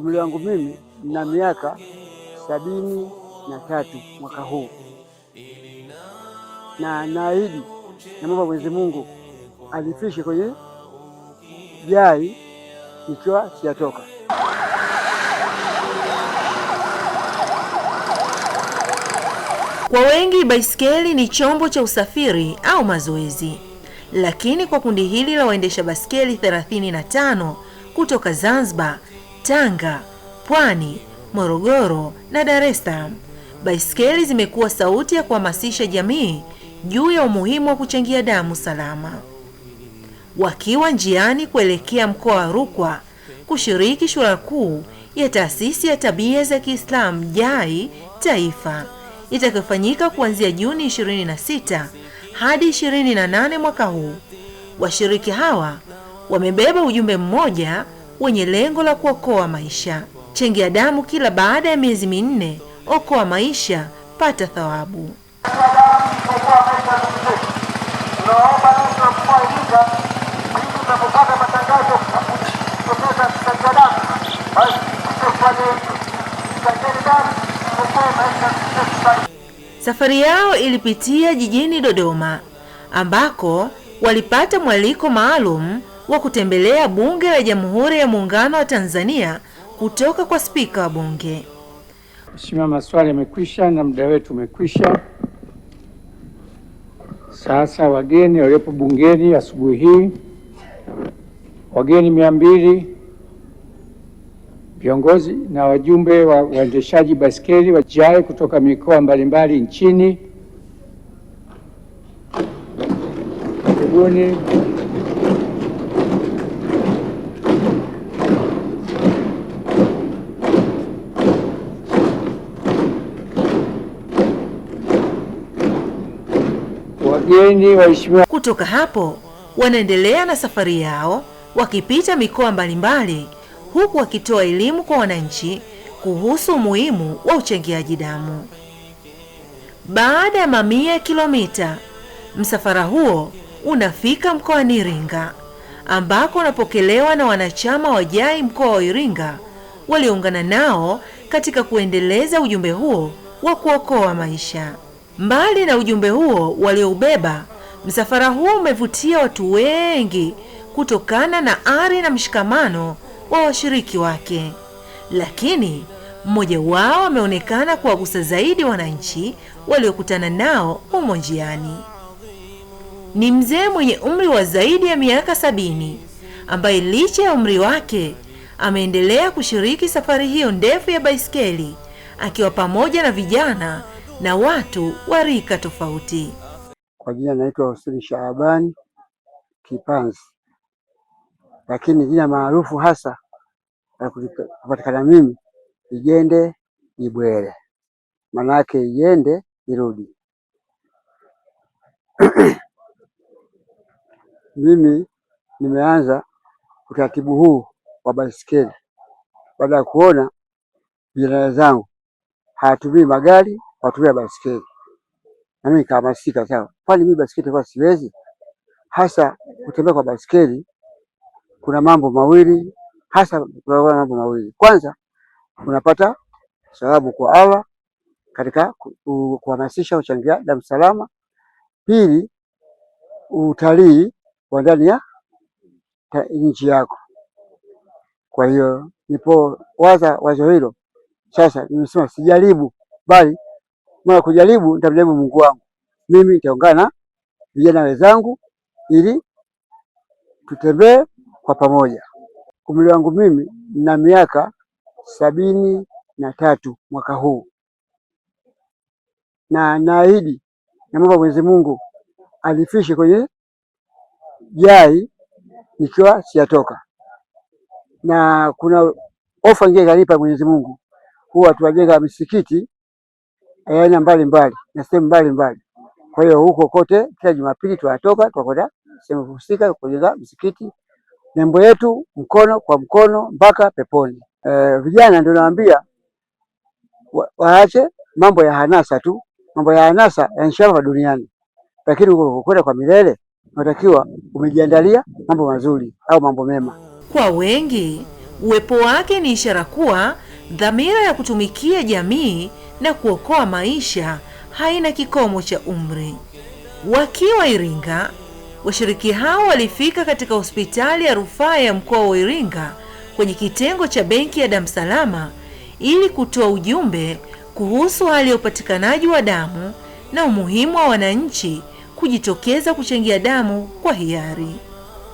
Umri wangu mimi na miaka 73 mwaka huu, na naahidi na Mungu Mwenyezi Mungu alifishe kwenye jai nikiwa sijatoka. Kwa wengi baiskeli ni chombo cha usafiri au mazoezi, lakini kwa kundi hili la waendesha baiskeli 35 kutoka Zanzibar, Tanga, Pwani, Morogoro na Dar es Salaam, baiskeli zimekuwa sauti ya kuhamasisha jamii juu ya umuhimu wa kuchangia damu salama. Wakiwa njiani kuelekea mkoa wa Rukwa kushiriki shura kuu ya taasisi ya tabia za Kiislamu JAI Taifa itakayofanyika kuanzia Juni 26 hadi 28 mwaka huu, washiriki hawa wamebeba ujumbe mmoja wenye lengo la kuokoa maisha. Changia damu kila baada ya miezi 4, okoa maisha, pata thawabu. Safari yao ilipitia jijini Dodoma, ambako walipata mwaliko maalum wa kutembelea Bunge la Jamhuri ya Muungano wa Tanzania kutoka kwa Spika wa Bunge. Mheshimiwa, maswali yamekwisha na muda wetu umekwisha. Sasa wageni waliopo bungeni asubuhi hii, wageni 200, viongozi na wajumbe wa waendeshaji baiskeli wa JAI kutoka mikoa mbalimbali nchini, karibuni. Wageni waheshimiwa. Kutoka hapo wanaendelea na safari yao wakipita mikoa mbalimbali, huku wakitoa elimu kwa wananchi kuhusu umuhimu wa uchangiaji damu. Baada ya mamia ya kilomita, msafara huo unafika mkoani Iringa, ambako unapokelewa na wanachama wa JAI mkoa wa Iringa walioungana nao katika kuendeleza ujumbe huo wa kuokoa maisha. Mbali na ujumbe huo walioubeba, msafara huo umevutia watu wengi kutokana na ari na mshikamano wa washiriki wake, lakini mmoja wao ameonekana kuwagusa zaidi wananchi waliokutana nao humo njiani. Ni mzee mwenye umri wa zaidi ya miaka 70 ambaye licha ya umri wake ameendelea kushiriki safari hiyo ndefu ya baiskeli akiwa pamoja na vijana na watu wa rika tofauti. Kwa jina naitwa Hussein Shaabani Kipanzi, lakini jina maarufu hasa kupatikana mimi Ijende Ibwele, manake Ijende irudi. Mimi nimeanza utaratibu huu wa baiskeli baada ya kuona vijana zangu hawatumii magari, watumia baiskeli, na mimi nikahamasika sawa, kwani mimi baiskeli kwa siwezi. Hasa kutembea kwa baiskeli kuna mambo mawili hasa, kwanza unapata sababu kwa Allah katika kuhamasisha uchangia damu salama. Pili, utalii wa ndani ya nchi yako. Kwa hiyo nipo wazo hilo sasa, nimesema sijaribu, bali mara kujaribu nitamjaribu Mungu wangu. Mimi nitaungana na vijana wenzangu ili tutembee kwa pamoja. Umri wangu mimi na miaka 73 mwaka huu, na naahidi na Mungu Mwenyezi Mungu alifishe kwenye jai nikiwa sijatoka. Na kuna ofa nyingine kanipa Mwenyezi Mungu, huwa tunajenga misikiti aina mbalimbali na sehemu mbalimbali. Kwa hiyo huko kote kila Jumapili tunatoka tunakwenda sehemu husika kujenga msikiti. Nembo yetu mkono kwa mkono mpaka peponi. Vijana ndio naambia waache mambo ya hanasa tu. Mambo ya hanasa yanashauri duniani, lakini ukikwenda kwa milele unatakiwa umejiandalia mambo mazuri au mambo mema. Kwa wengi, Uwepo wake ni ishara kuwa dhamira ya kutumikia jamii na kuokoa maisha haina kikomo cha umri. Wakiwa Iringa, washiriki hao walifika katika hospitali ya rufaa ya mkoa wa Iringa kwenye kitengo cha benki ya damu salama ili kutoa ujumbe kuhusu hali ya upatikanaji wa damu na umuhimu wa wananchi kujitokeza kuchangia damu kwa hiari.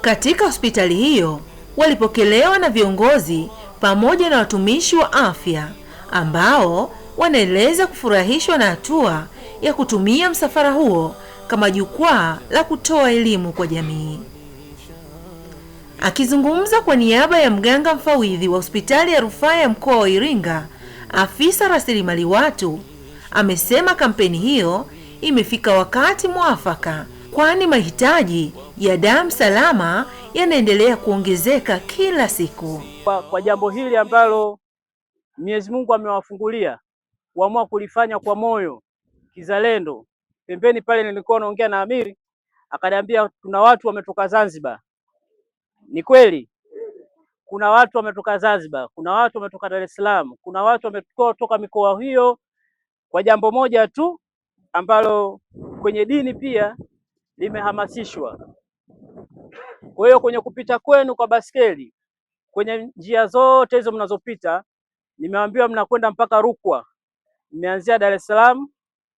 Katika hospitali hiyo walipokelewa na viongozi pamoja na watumishi wa afya ambao wanaeleza kufurahishwa na hatua ya kutumia msafara huo kama jukwaa la kutoa elimu kwa jamii. Akizungumza kwa niaba ya mganga mfawidhi wa hospitali ya rufaa ya mkoa wa Iringa, afisa rasilimali watu amesema kampeni hiyo imefika wakati mwafaka, kwani mahitaji ya damu salama yanaendelea kuongezeka kila siku. Kwa jambo hili ambalo Mwenyezi Mungu amewafungulia, waamua kulifanya kwa moyo kizalendo. Pembeni pale nilikuwa naongea na Amiri, akaniambia kuna watu wametoka Zanzibar. Ni kweli, kuna watu wametoka Zanzibar, kuna watu wametoka Dar es Salaam, kuna watu wametoka mikoa hiyo kwa jambo moja tu ambalo kwenye dini pia limehamasishwa. Kwa hiyo kwenye kupita kwenu kwa baskeli, kwenye njia zote hizo mnazopita, nimeambiwa mnakwenda mpaka Rukwa. Mmeanzia Dar es Salaam,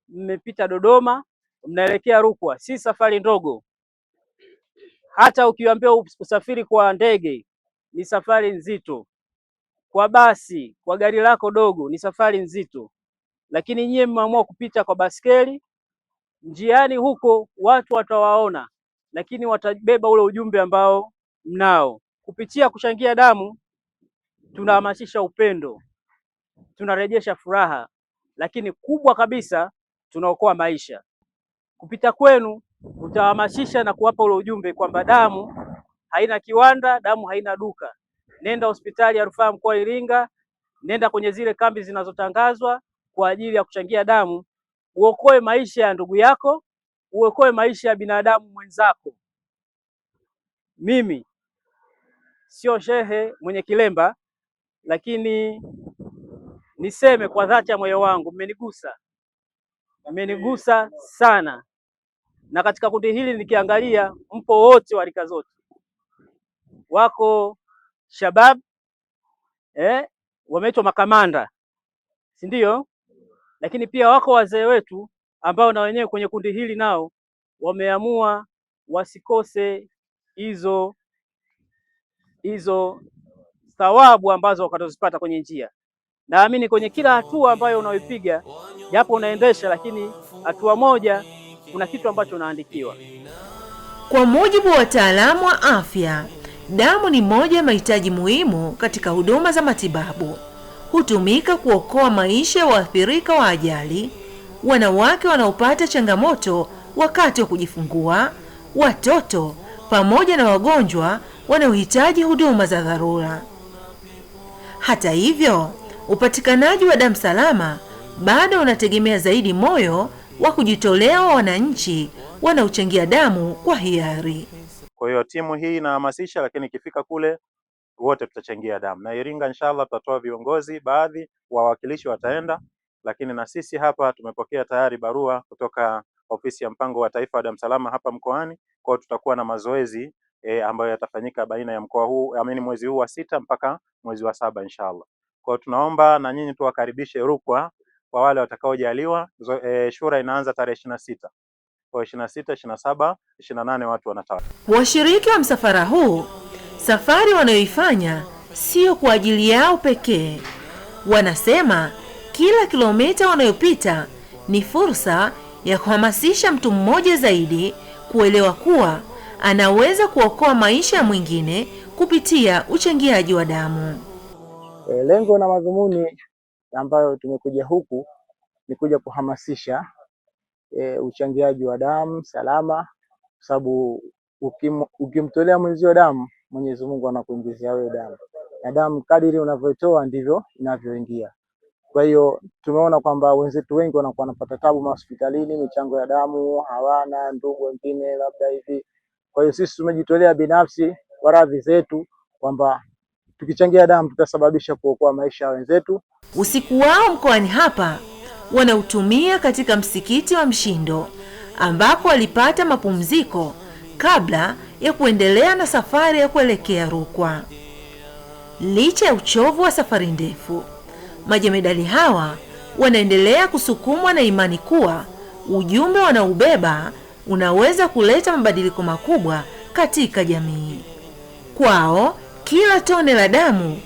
mmepita Dodoma, mnaelekea Rukwa. Si safari ndogo. Hata ukiambiwa usafiri kwa ndege ni safari nzito, kwa basi, kwa gari lako dogo ni safari nzito, lakini nyie mmeamua kupita kwa baskeli. Njiani huko watu watawaona, lakini watabeba ule ujumbe ambao mnao. Kupitia kuchangia damu tunahamasisha upendo, tunarejesha furaha, lakini kubwa kabisa tunaokoa maisha. Kupita kwenu utahamasisha na kuwapa ule ujumbe kwamba damu haina kiwanda, damu haina duka. Nenda hospitali ya rufaa mkoa Iringa, nenda kwenye zile kambi zinazotangazwa kwa ajili ya kuchangia damu, uokoe maisha ya ndugu yako, uokoe maisha ya binadamu mwenzako. Mimi sio shehe mwenye kilemba, lakini niseme kwa dhati ya moyo wangu, mmenigusa sana. Na katika kundi hili nikiangalia, mpo wote wa rika zote, wako shabab wameitwa makamanda, si ndio? Lakini pia wako wazee wetu ambao na wenyewe kwenye kundi hili nao wameamua wasikose hizo thawabu ambazo wakatozipata kwenye njia. Naamini kwenye kila hatua ambayo unaoipiga, japo unaendesha, lakini hatua moja kuna kitu ambacho unaandikiwa. Kwa mujibu wa wataalamu wa afya, damu ni moja ya mahitaji muhimu katika huduma za matibabu. Hutumika kuokoa maisha ya waathirika wa ajali, wanawake wanaopata changamoto wakati wa kujifungua, watoto pamoja na wagonjwa wanaohitaji huduma za dharura. Hata hivyo, upatikanaji wa damu salama bado unategemea zaidi moyo wa kujitolea wa wananchi wanaochangia damu kwa hiari. Kwa hiyo timu hii inahamasisha, lakini ikifika kule wote tutachangia damu. Na Iringa inshallah tutatoa viongozi, baadhi wawakilishi wataenda, lakini na sisi hapa tumepokea tayari barua kutoka ofisi ya mpango wa taifa wa damu salama hapa mkoani. Kwa hiyo tutakuwa na mazoezi ambayo yatafanyika baina ya mkoa huu, mwezi huu wa 6 mpaka mwezi wa 7 inshallah. Kwa hiyo tunaomba na nyinyi tuwakaribishe Rukwa kwa wale watakaojaliwa. Shura inaanza tarehe 26. Kwa 26, 27, 28 watu wanataka. Washiriki wa msafara huu, safari wanayoifanya sio kwa ajili yao pekee. Wanasema kila kilomita wanayopita ni fursa ya kuhamasisha mtu mmoja zaidi kuelewa kuwa anaweza kuokoa maisha ya mwingine kupitia uchangiaji wa damu. Lengo na madhumuni ambayo tumekuja huku ni kuja kuhamasisha uchangiaji wa damu salama, kwa sababu ukimtolea mwenzio damu, Mwenyezi Mungu anakuingizia wewe damu, na damu kadiri unavyotoa ndivyo inavyoingia. Kwa hiyo tumeona kwamba wenzetu wengi wanakuwa wanapata tabu hospitalini, michango ya damu hawana, ndugu wengine labda hivi. Kwa hiyo sisi tumejitolea binafsi kwa radhi zetu kwamba Tukichangia damu tutasababisha kuokoa maisha ya wenzetu. Usiku wao mkoani hapa wanautumia katika msikiti wa Mshindo ambako walipata mapumziko kabla ya kuendelea na safari ya kuelekea Rukwa. Licha ya uchovu wa safari ndefu, majemedali hawa wanaendelea kusukumwa na imani kuwa ujumbe wanaubeba unaweza kuleta mabadiliko makubwa katika jamii. Kwao, kila tone la damu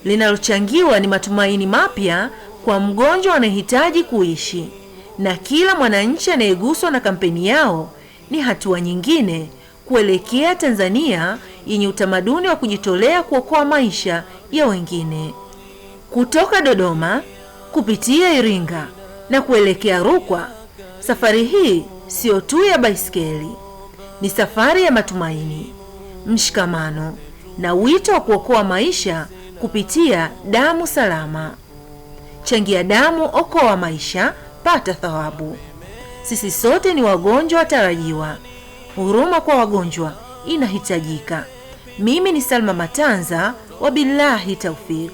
linalochangiwa ni matumaini mapya kwa mgonjwa anayehitaji kuishi, na kila mwananchi anayeguswa na kampeni yao ni hatua nyingine kuelekea Tanzania yenye utamaduni wa kujitolea kuokoa maisha ya wengine. Kutoka Dodoma kupitia Iringa na kuelekea Rukwa, safari hii sio tu ya baiskeli, ni safari ya matumaini, mshikamano na wito wa kuokoa maisha kupitia damu salama. Changia damu, okoa maisha, pata thawabu. Sisi sote ni wagonjwa watarajiwa. Huruma kwa wagonjwa inahitajika. Mimi ni Salma Matanza, wabillahi taufik.